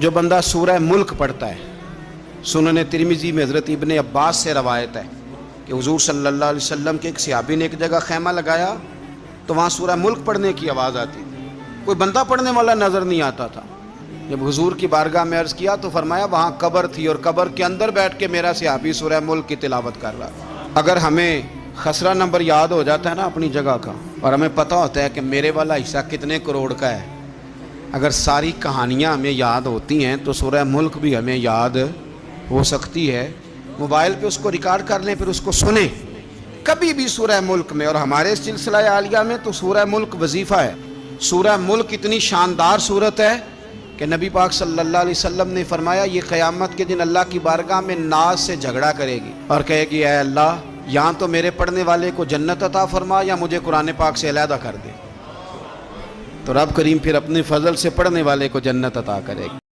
جو بندہ سورہ ملک پڑھتا ہے، سنن ترمذی میں حضرت ابن عباس سے روایت ہے کہ حضور صلی اللہ علیہ وسلم کے ایک صحابی نے ایک جگہ خیمہ لگایا تو وہاں سورہ ملک پڑھنے کی آواز آتی تھی، کوئی بندہ پڑھنے والا نظر نہیں آتا تھا۔ جب حضور کی بارگاہ میں عرض کیا تو فرمایا وہاں قبر تھی اور قبر کے اندر بیٹھ کے میرا صحابی سورہ ملک کی تلاوت کر رہا تھا۔ اگر ہمیں خسرہ نمبر یاد ہو جاتا ہے نا اپنی جگہ کا، اور ہمیں پتہ ہوتا ہے کہ میرے والا حصہ کتنے کروڑ کا ہے، اگر ساری کہانیاں ہمیں یاد ہوتی ہیں تو سورہ ملک بھی ہمیں یاد ہو سکتی ہے۔ موبائل پہ اس کو ریکارڈ کر لیں، پھر اس کو سنیں کبھی بھی سورہ ملک میں۔ اور ہمارے سلسلہ عالیہ میں تو سورہ ملک وظیفہ ہے۔ سورہ ملک اتنی شاندار صورت ہے کہ نبی پاک صلی اللہ علیہ وسلم نے فرمایا یہ قیامت کے دن اللہ کی بارگاہ میں ناز سے جھگڑا کرے گی اور کہے گی اے اللہ یہاں تو میرے پڑھنے والے کو جنت عطا فرما یا مجھے قرآن پاک سے علیحدہ کر دے، تو رب کریم پھر اپنے فضل سے پڑھنے والے کو جنت عطا کرے گی۔